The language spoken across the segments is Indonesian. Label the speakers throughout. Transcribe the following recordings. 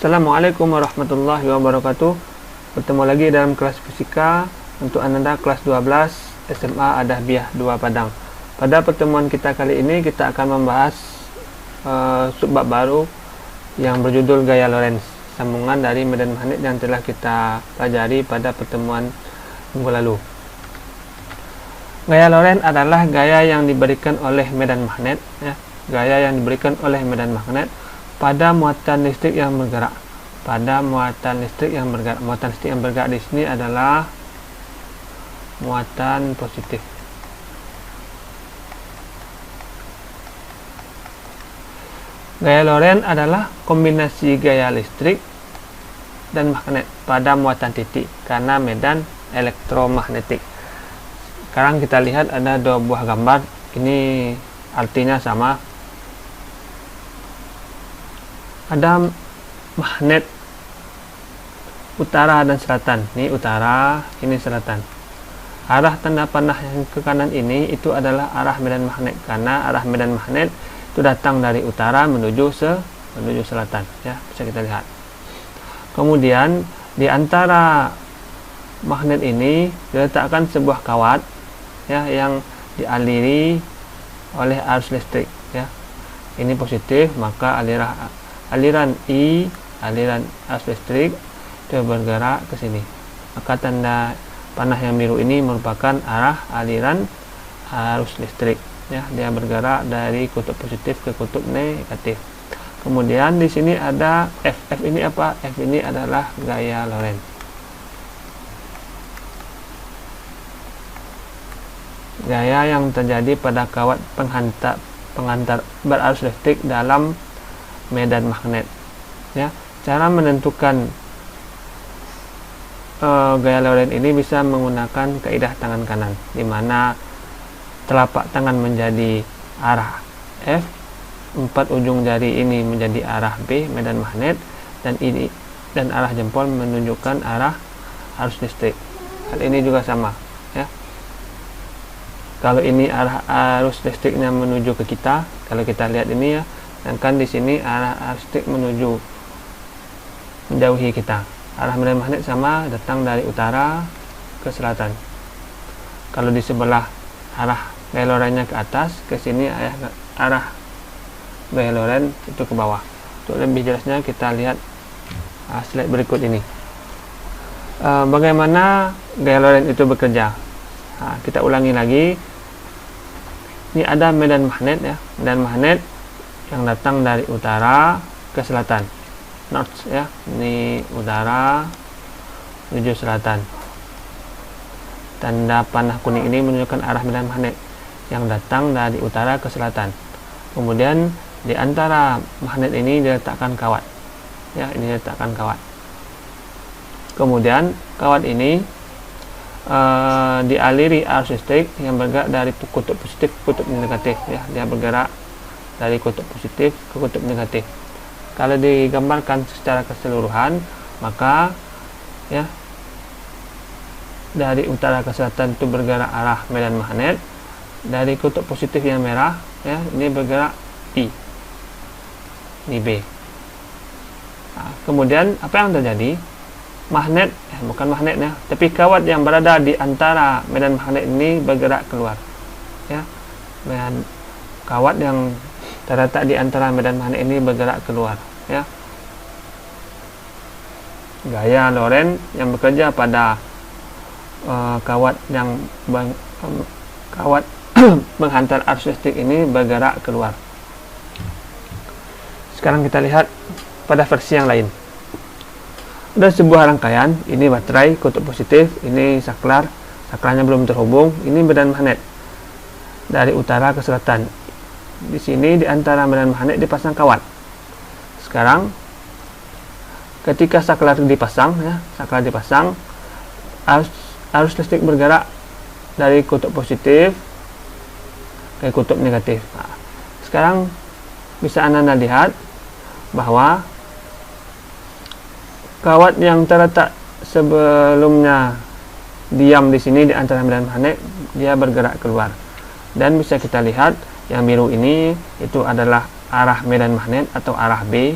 Speaker 1: Assalamualaikum warahmatullahi wabarakatuh. Bertemu lagi dalam kelas fisika untuk Ananda kelas 12 SMA Adahbiyah 2 Padang. Pada pertemuan kita kali ini kita akan membahas subbab baru yang berjudul gaya Lorentz, sambungan dari medan magnet yang telah kita pelajari pada pertemuan minggu lalu. Gaya Lorentz adalah gaya yang diberikan oleh medan magnet, gaya yang diberikan oleh medan magnet pada muatan listrik yang bergerak. Muatan listrik yang bergerak di sini adalah muatan positif. Gaya Lorentz adalah kombinasi gaya listrik dan magnet pada muatan titik karena medan elektromagnetik. Sekarang kita lihat ada dua buah gambar. Ini artinya sama. Ada magnet utara dan selatan. Ini utara, ini selatan. Arah tanda panah yang ke kanan ini itu adalah arah medan magnet karena arah medan magnet itu datang dari utara menuju selatan, ya, bisa kita lihat. Kemudian di antara magnet ini diletakkan sebuah kawat, ya, yang dialiri oleh arus listrik, ya. Ini positif, maka aliran arus listrik itu bergerak ke sini. Maka tanda panah yang biru ini merupakan arah aliran arus listrik, ya, dia bergerak dari kutub positif ke kutub negatif. Kemudian di sini ada F. F ini apa? F ini adalah gaya Lorentz. Gaya yang terjadi pada kawat penghantar berarus listrik dalam medan magnet, ya. Cara menentukan gaya Lorentz ini bisa menggunakan kaidah tangan kanan, di mana telapak tangan menjadi arah F, 4 ujung jari ini menjadi arah B medan magnet, dan arah jempol menunjukkan arah arus listrik. Hal ini juga sama, ya. Kalau ini arah arus listriknya menuju ke kita, kalau kita lihat ini, ya, sedangkan di sini arah arus listrik menuju menjauhi kita. Arah medan magnet sama, datang dari utara ke selatan. Kalau di sebelah arah gaya Lorentz-nya ke atas, ke sini arah gaya Lorentz itu ke bawah. Untuk lebih jelasnya kita lihat slide berikut ini. Bagaimana gaya Lorentz itu bekerja? Kita ulangi lagi. Ini ada medan magnet, ya, medan magnet yang datang dari utara ke selatan, north, ya. Ini utara menuju selatan. Tanda panah kuning ini menunjukkan arah medan magnet yang datang dari utara ke selatan. Kemudian di antara magnet ini diletakkan kawat, ya, ini diletakkan kawat. Kemudian kawat ini dialiri arus listrik yang bergerak dari kutub positif ke kutub negatif, ya. Dia bergerak dari kutub positif ke kutub negatif. Kalau digambarkan secara keseluruhan, maka, ya, dari utara ke selatan itu bergerak arah medan magnet. Dari kutub positif yang merah, ya, ini bergerak I, ini B. Kemudian apa yang terjadi? Magnet, bukan magnetnya, tapi kawat yang berada di antara medan magnet ini bergerak keluar, ya. Kawat yang terletak di antara medan magnet ini bergerak keluar, ya. Gaya Lorentz yang bekerja pada kawat menghantar arus listrik ini bergerak keluar. Sekarang kita lihat pada versi yang lain. Ada sebuah rangkaian, ini baterai kutub positif, ini saklanya belum terhubung, ini medan magnet dari utara ke selatan. Di sini di antara medan magnet dipasang kawat. Sekarang ketika saklar dipasang, ya, arus listrik bergerak dari kutub positif ke kutub negatif. Sekarang bisa Anda lihat bahwa kawat yang terletak sebelumnya diam di sini di antara medan magnet, dia bergerak keluar. Dan bisa kita lihat yang biru ini itu adalah arah medan magnet atau arah B.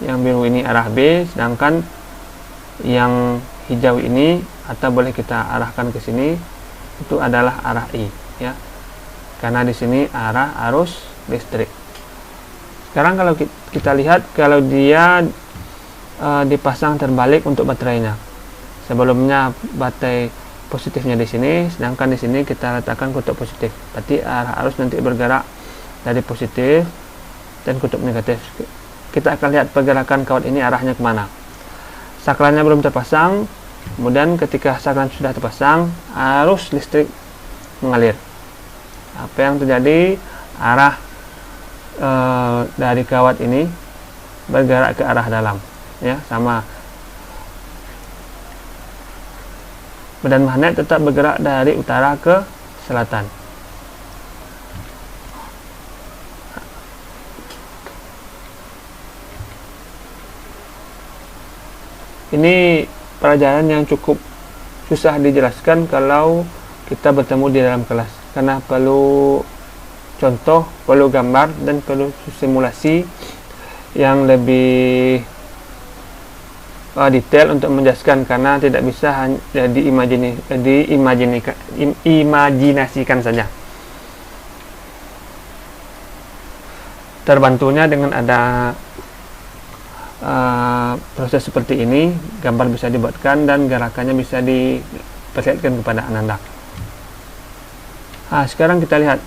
Speaker 1: yang biru ini arah B, sedangkan yang hijau ini, atau boleh kita arahkan ke sini, itu adalah arah I, ya. Karena di sini arah arus listrik. Sekarang kalau kita lihat, kalau dia dipasang terbalik untuk baterainya. Sebelumnya baterai positifnya di sini, sedangkan di sini kita letakkan kutub positif. Berarti arah arus nanti bergerak dari positif dan kutub negatif. Kita akan lihat pergerakan kawat ini arahnya kemana. Saklarnya belum terpasang, kemudian ketika saklar sudah terpasang, arus listrik mengalir. Apa yang terjadi? Arah dari kawat ini bergerak ke arah dalam, ya, sama. Medan magnet tetap bergerak dari utara ke selatan. Ini pelajaran yang cukup susah dijelaskan kalau kita bertemu di dalam kelas, karena perlu contoh, perlu gambar, dan perlu simulasi yang lebih detail untuk menjelaskan, karena tidak bisa hanya diimajinasikan saja. Terbantunya dengan ada proses seperti ini, gambar bisa dibuatkan dan gerakannya bisa diperlihatkan kepada Ananda. Nah, sekarang kita lihat.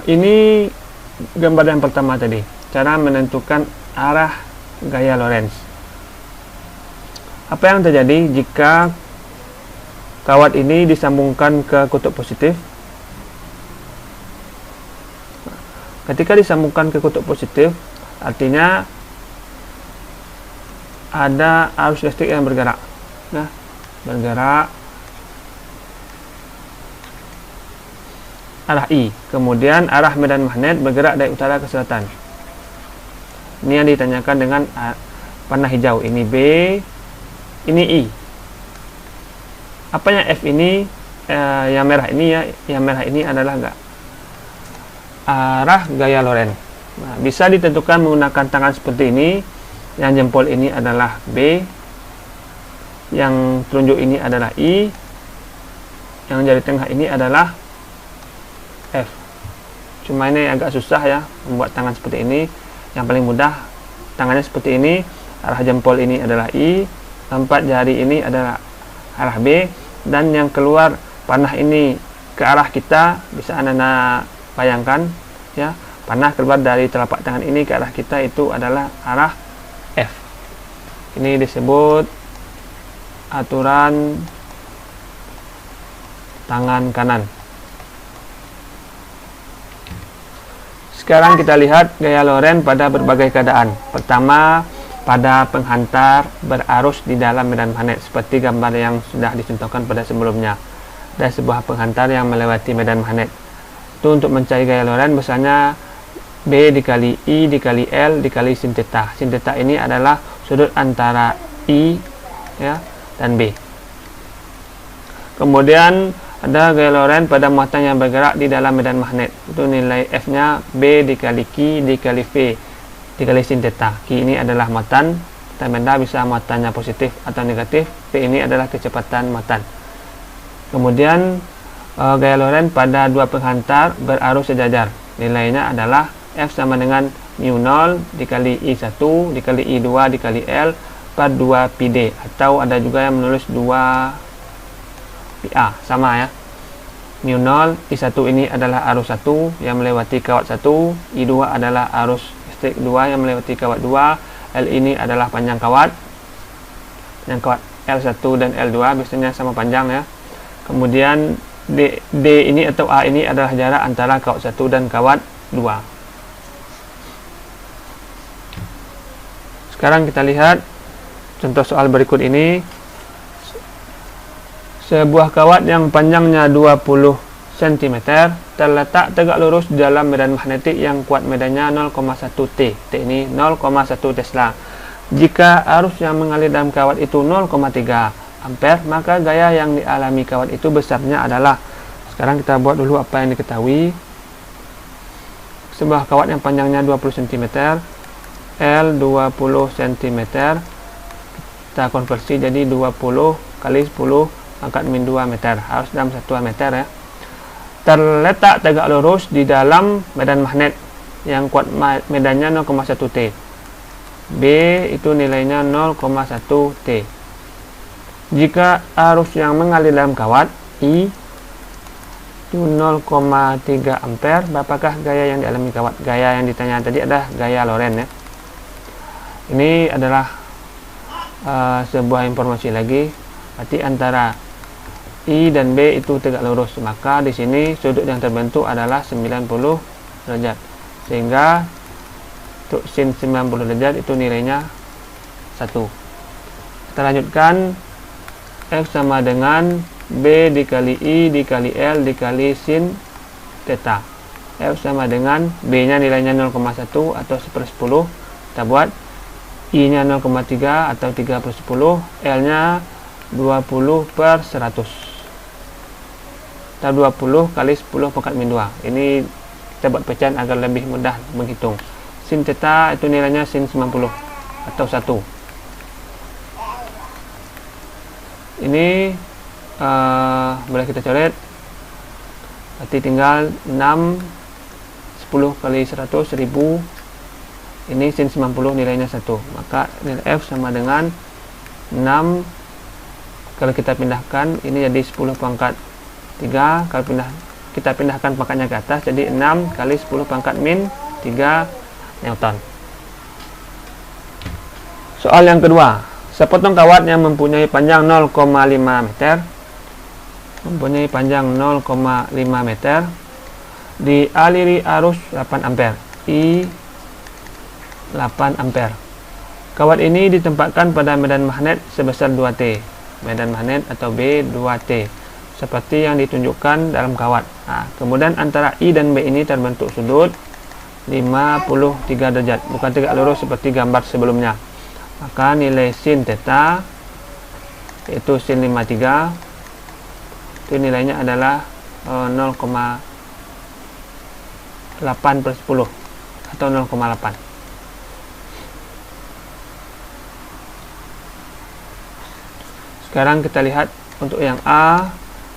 Speaker 1: Ini gambar yang pertama tadi, cara menentukan arah gaya Lorentz. Apa yang terjadi jika kawat ini disambungkan ke kutub positif? Ketika disambungkan ke kutub positif, artinya ada arus listrik yang bergerak, nah, bergerak arah I. Kemudian arah medan magnet bergerak dari utara ke selatan. Ini yang ditanyakan dengan panah hijau. Ini B, ini I. Apanya F ini? Yang merah ini, ya, yang merah ini adalah arah gaya Lorentz. Nah, bisa ditentukan menggunakan tangan seperti ini. Yang jempol ini adalah B, yang telunjuk ini adalah I, yang jari tengah ini adalah F. Cuma ini agak susah, ya, membuat tangan seperti ini. Yang paling mudah tangannya seperti ini. Arah jempol ini adalah I, tempat jari ini adalah arah B, dan yang keluar panah ini ke arah kita. Bisa Anda bayangkan, ya, panah keluar dari telapak tangan ini ke arah kita, itu adalah arah F. Ini disebut aturan tangan kanan. Sekarang kita lihat gaya Lorentz pada berbagai keadaan. Pertama, pada penghantar berarus di dalam medan magnet, seperti gambar yang sudah dicontohkan pada sebelumnya. Ada sebuah penghantar yang melewati medan magnet. Itu untuk mencari gaya Lorentz, misalnya B dikali I dikali L dikali sin theta. Sin theta ini adalah sudut antara I, ya, dan B. Kemudian ada gaya Lorentz pada muatan yang bergerak di dalam medan magnet. Itu nilai F-nya B dikali Q dikali V dikali sin theta. Q ini adalah muatan, benda bisa muatannya positif atau negatif. V ini adalah kecepatan muatan. Kemudian gaya Lorentz pada dua penghantar berarus sejajar. Nilainya adalah F sama dengan mu0 dikali I1 dikali I2 dikali L per 2 PD, atau ada juga yang menulis 2 PA, sama, ya. mu0 I1 ini adalah arus 1 yang melewati kawat 1, I2 adalah arus listrik 2 yang melewati kawat 2, L ini adalah panjang kawat. Yang kawat L1 dan L2 biasanya sama panjang, ya. Kemudian D ini atau A ini adalah jarak antara kawat 1 dan kawat 2. Sekarang kita lihat contoh soal berikut ini. Sebuah kawat yang panjangnya 20 cm terletak tegak lurus di dalam medan magnetik yang kuat medannya 0,1 T. T ini 0,1 Tesla. Jika arus yang mengalir dalam kawat itu 0,3 ampere, maka gaya yang dialami kawat itu besarnya adalah. Sekarang kita buat dulu apa yang diketahui. sebuah kawat yang panjangnya 20 cm, L 20 cm. Kita konversi jadi 20 kali 10 pangkat min 2 meter, harus dalam 1 meter ya. Terletak tegak lurus di dalam medan magnet yang kuat medannya 0,1 T. B itu nilainya 0,1 T. Jika arus yang mengalir dalam kawat I itu 0,3 ampere, berapakah gaya yang dialami kawat? Gaya yang ditanya tadi adalah gaya Lorentz ya. Ini adalah sebuah informasi lagi, berarti antara I dan B itu tegak lurus, maka di sini sudut yang terbentuk adalah 90 derajat, sehingga untuk sin 90 derajat itu nilainya 1. Kita lanjutkan, F sama dengan B dikali I dikali L dikali sin theta. F sama dengan B nya nilainya 0,1 atau 1/10, kita buat I nya 0,3 atau 3/10, L nya 20/100, atau 20 kali 10 pangkat min 2. Ini kita buat pecahan agar lebih mudah menghitung. Sin theta itu nilainya sin 90 atau 1. Ini boleh kita coret, berarti tinggal 6, 10 kali 100, 1000. Ini sin 90 nilainya 1, maka nilai F sama dengan 6. Kalau kita pindahkan ini jadi 10 pangkat 3, kalau kita pindahkan pangkatnya ke atas jadi 6 kali 10 pangkat min 3 Newton. Soal yang kedua, sepotong kawat yang mempunyai panjang 0,5 meter dialiri arus 8 ampere, I 8 ampere. Kawat ini ditempatkan pada medan magnet sebesar 2T, medan magnet atau B 2T, seperti yang ditunjukkan dalam kawat. Nah, kemudian antara I dan B ini terbentuk sudut 53 derajat, bukan tegak lurus seperti gambar sebelumnya. Maka nilai sin theta yaitu sin 53 itu nilainya adalah 0,8/10 atau 0,8. Sekarang kita lihat untuk yang A,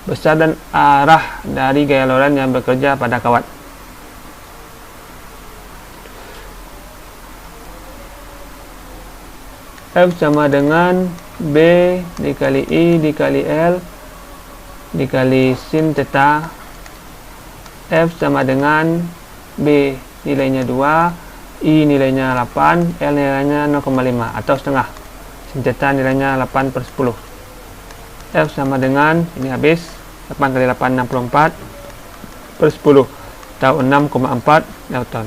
Speaker 1: besar dan arah dari gaya Lorentz yang bekerja pada kawat. F sama dengan B dikali I dikali L dikali sin theta. F sama dengan B nilainya 2, I nilainya 8, L nilainya 0,5 atau setengah. Sin theta nilainya 8/10. F sama dengan, ini habis, 8 kali 8 64/10 atau 6,4 Newton.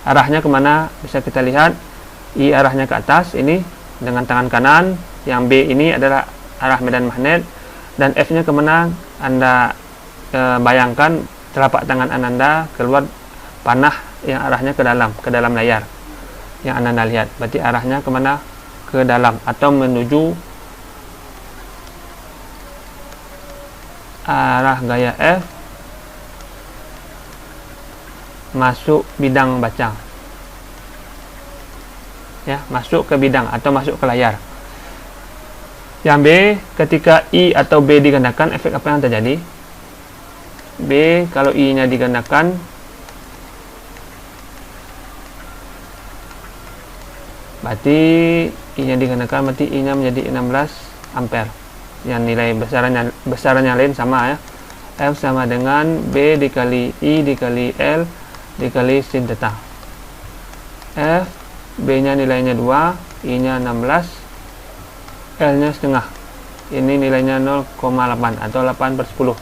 Speaker 1: Arahnya kemana? Bisa kita lihat, I arahnya ke atas ini dengan tangan kanan, yang B ini adalah arah medan magnet, dan F nya kemana? Anda bayangkan telapak tangan Anda keluar panah yang arahnya ke dalam layar yang Anda lihat, berarti arahnya kemana? Ke dalam atau menuju arah gaya F masuk bidang baca ya, masuk ke bidang atau masuk ke layar. Yang B, ketika I atau B digandakan, efek apa yang terjadi? B, kalau I nya digandakan, berarti I nya digandakan, berarti I nya menjadi 16 ampere. Yang nilai besarannya lain sama ya. F sama dengan B dikali I dikali L dikali sin theta. F, B nya nilainya 2, I nya 16, L nya setengah. Ini nilainya 0,8 atau 8/10.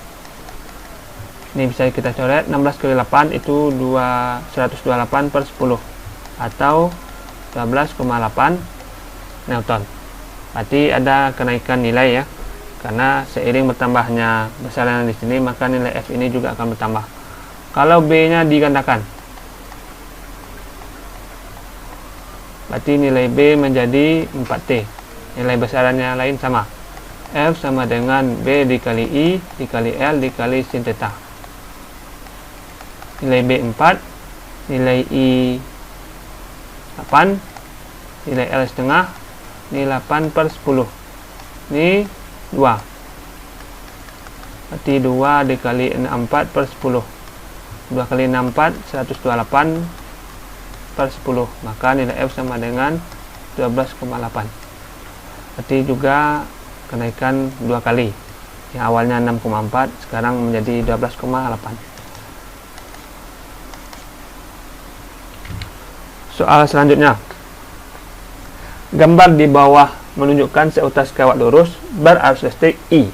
Speaker 1: Ini bisa kita coret, 16 kali 8 itu 128/10 atau 12,8 Newton. Berarti ada kenaikan nilai ya, karena seiring bertambahnya besaran di sini, maka nilai F ini juga akan bertambah. Kalau B nya digandakan, berarti nilai B menjadi 4T. Nilai besarannya lain sama. F sama dengan B dikali I dikali L dikali sin theta. nilai B 4, nilai I 8, nilai L setengah, ini 8/10, ini 2, berarti 2 dikali 4/10, 2 kali 6 4, 128/10, maka nilai F sama dengan 12,8. Berarti juga kenaikan 2 kali, yang awalnya 6,4 sekarang menjadi 12,8. Soal selanjutnya, gambar di bawah menunjukkan seutas kawat lurus berarus listrik I,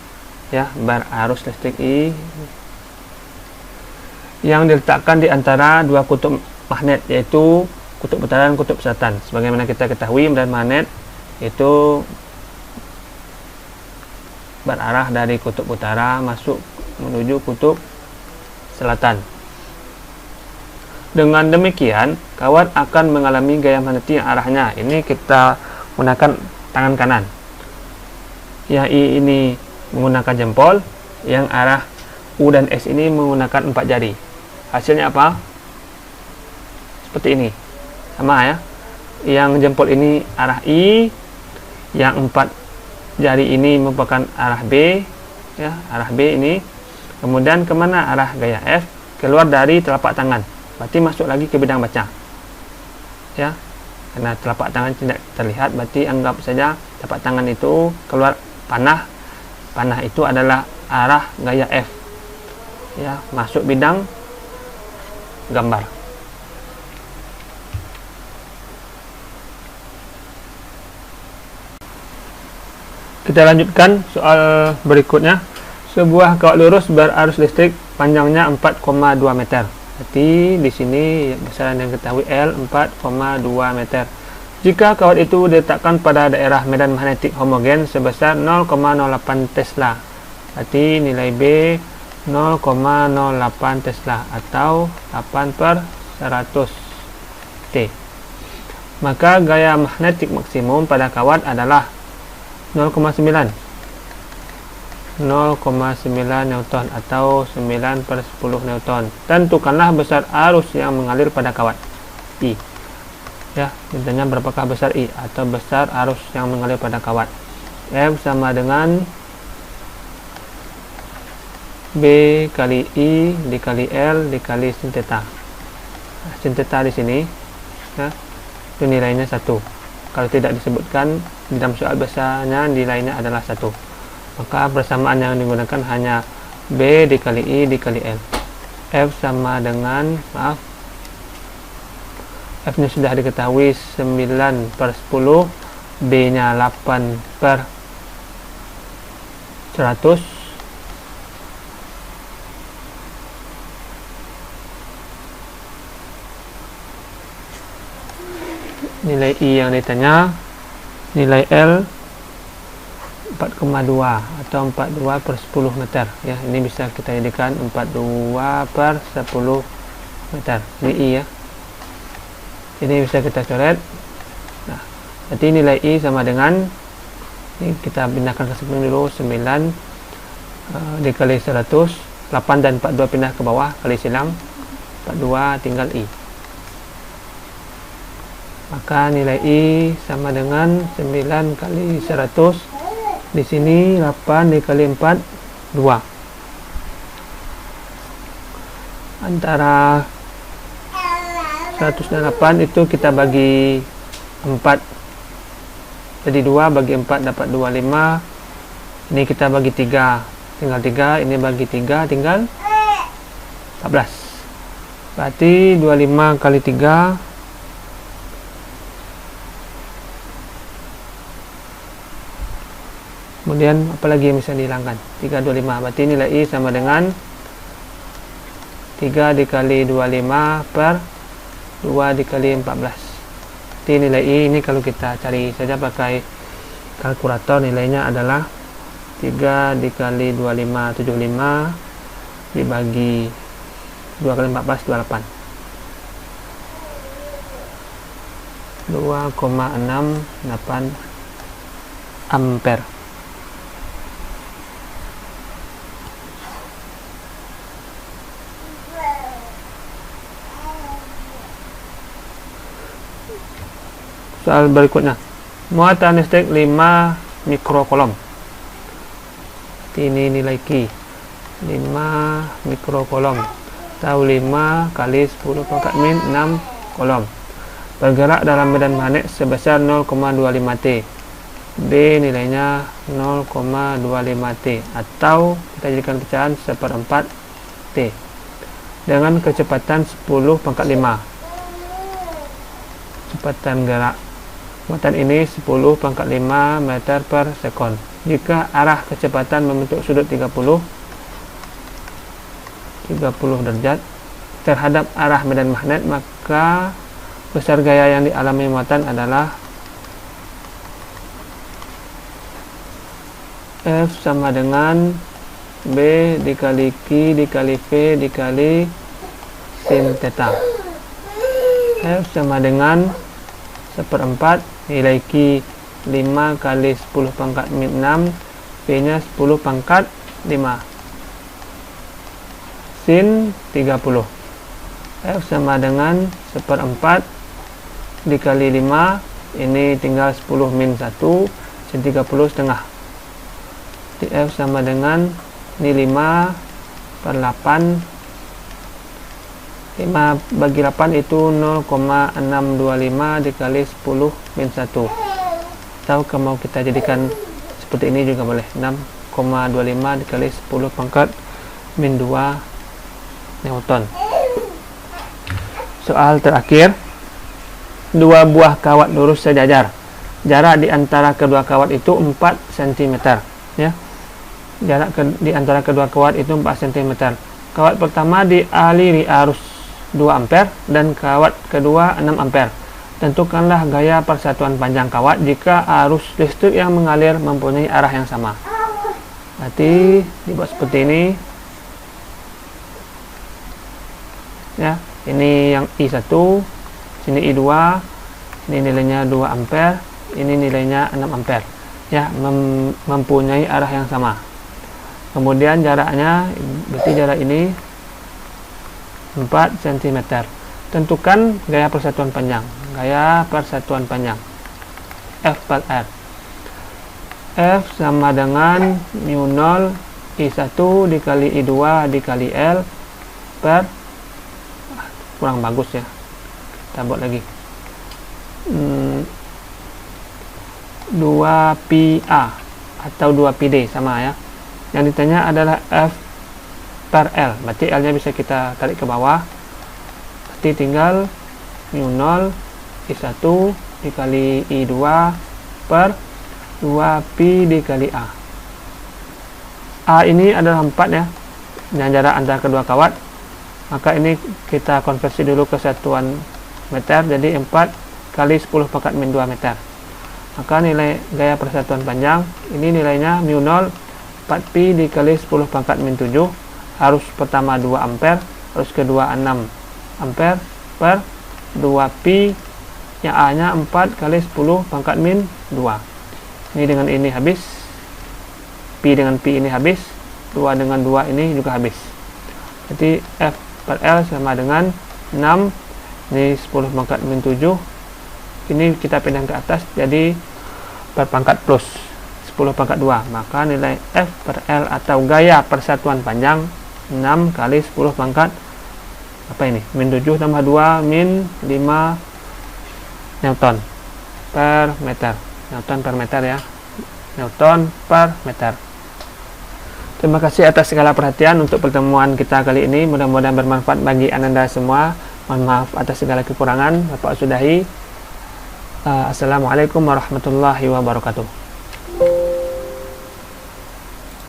Speaker 1: ya, berarus listrik I yang diletakkan di antara dua kutub magnet, yaitu kutub utara dan kutub selatan. Sebagaimana kita ketahui, medan magnet itu berarah dari kutub utara masuk menuju kutub selatan. Dengan demikian, kawat akan mengalami gaya magnetik yang arahnya, ini kita menggunakan tangan kanan. Yang I ini menggunakan jempol, yang arah U dan S ini menggunakan 4 jari. Hasilnya apa? Seperti ini. Sama ya. Yang jempol ini arah I, yang 4 jari ini merupakan arah B, ya, arah B ini. Kemudian kemana arah gaya F? Keluar dari telapak tangan. Berarti masuk lagi ke bidang baca, ya, karena telapak tangan tidak terlihat, berarti anggap saja telapak tangan itu keluar panah. Panah itu adalah arah gaya F, ya, masuk bidang gambar. Kita lanjutkan soal berikutnya. Sebuah kawat lurus berarus listrik panjangnya 4,2 meter. Berarti di sini besaran yang ketahui L 4,2 meter. Jika kawat itu diletakkan pada daerah medan magnetik homogen sebesar 0,08 Tesla, berarti nilai B 0,08 Tesla atau 8/100 T. Maka gaya magnetik maksimum pada kawat adalah 0,9 Newton atau 9/10 Newton. Tentukanlah besar arus yang mengalir pada kawat I. Ya, mintanya berapakah besar I atau besar arus yang mengalir pada kawat. F sama dengan B kali I dikali L dikali sin theta. Sin theta di sini, ya, itu nilainya 1. Kalau tidak disebutkan di dalam soal, biasanya nilainya adalah 1. Maka persamaan yang digunakan hanya B dikali I dikali L. F sama dengan, F nya sudah diketahui 9/10, B nya 8/100, nilai I yang ditanya, nilai L 4,2 atau 42/10 meter, ya. Ini bisa kita jadikan 42/10 meter. Ini I, ya. Ini bisa kita coret. Nah, berarti nilai I sama dengan, ini kita pindahkan ke samping dulu, 9 dikali 100, 8 dan 42 pindah ke bawah, kali silang 42 tinggal I. Maka nilai I sama dengan 9 kali 100, di sini 8 dikali 4 2. Antara 100 dan 8 itu kita bagi 4, jadi 2 bagi 4 dapat 25. Ini kita bagi 3 tinggal 3, ini bagi 3 tinggal 14. Berarti 25 kali 3 kemudian apalagi yang bisa dihilangkan, 325. Berarti nilai I sama dengan 3 dikali 25 per 2 dikali 14. Jadi nilai I ini kalau kita cari saja pakai kalkulator, nilainya adalah 3 dikali 25 75 dibagi 2 kali 14 28, 2,68 ampere. Soal berikutnya, muatan listrik 5 mikrokolom. Ini nilai Q 5 mikrokolom atau 5 kali 10 pangkat min 6 kolom, bergerak dalam medan magnet sebesar 0,25 T. B nilainya 0,25 T, atau kita jadikan pecahan 1/4 T dengan kecepatan 10 pangkat 5. Kecepatan gerak muatan ini 10 pangkat 5 meter per sekon. Jika arah kecepatan membentuk sudut 30 derajat terhadap arah medan magnet, maka besar gaya yang dialami muatan adalah F sama dengan B dikali Q dikali V dikali sin theta. F sama dengan 1/4 nilai Q 5 kali 10 pangkat min 6, V nya 10 pangkat 5, sin 30. F sama dengan 1/4 dikali 5, ini tinggal 10 min 1, sin 30 setengah. F sama dengan ini 5 per 8, 5 bagi 8 itu 0,625 dikali 10 min 1, atau kalau kita jadikan seperti ini juga boleh, 6,25 dikali 10 pangkat min 2 Newton. Soal terakhir, dua buah kawat lurus sejajar, jarak di antara kedua kawat itu 4 cm ya. Jarak di antara kedua kawat itu 4 cm. Kawat pertama dialiri arus 2 ampere dan kawat kedua 6 ampere. Tentukanlah gaya persatuan panjang kawat jika arus listrik yang mengalir mempunyai arah yang sama. Nanti dibuat seperti ini ya. Ini yang I1, sini I2, ini nilainya 2 ampere, ini nilainya 6 ampere ya, mempunyai arah yang sama. Kemudian jaraknya, berarti jarak ini 4 cm. Tentukan gaya persatuan panjang. Gaya persatuan panjang F per R. F sama dengan mu 0 I1 dikali I2 dikali L per, kurang bagus ya, kita buat lagi, 2PA atau 2PD sama ya. Yang ditanya adalah F per L, berarti L nya bisa kita tarik ke bawah, berarti tinggal mu 0 I1 dikali I2 per 2Pi dikali A. A ini adalah 4 ya, dan jarak antara kedua kawat, maka ini kita konversi dulu ke satuan meter, jadi 4 kali 10 pangkat min 2 meter. Maka nilai gaya persatuan panjang ini nilainya mu 0 4pi dikali 10 pangkat min 7, arus pertama 2 ampere, arus kedua 6 ampere per 2pi yang A nya 4 kali 10 pangkat min 2. Ini dengan ini habis, pi dengan pi ini habis, 2 dengan 2 ini juga habis. Jadi F per L sama dengan 6, ini 10 pangkat min 7, ini kita pindah ke atas jadi per pangkat plus 10 pangkat 2, maka nilai F per L atau gaya persatuan panjang 6 kali 10 pangkat apa ini, min 7 tambah 2 min 5 Newton per meter. Newton per meter ya, Newton per meter. Terima kasih atas segala perhatian untuk pertemuan kita kali ini, mudah-mudahan bermanfaat bagi Anda semua. Mohon maaf atas segala kekurangan. Bapak sudahi. Assalamualaikum warahmatullahi wabarakatuh.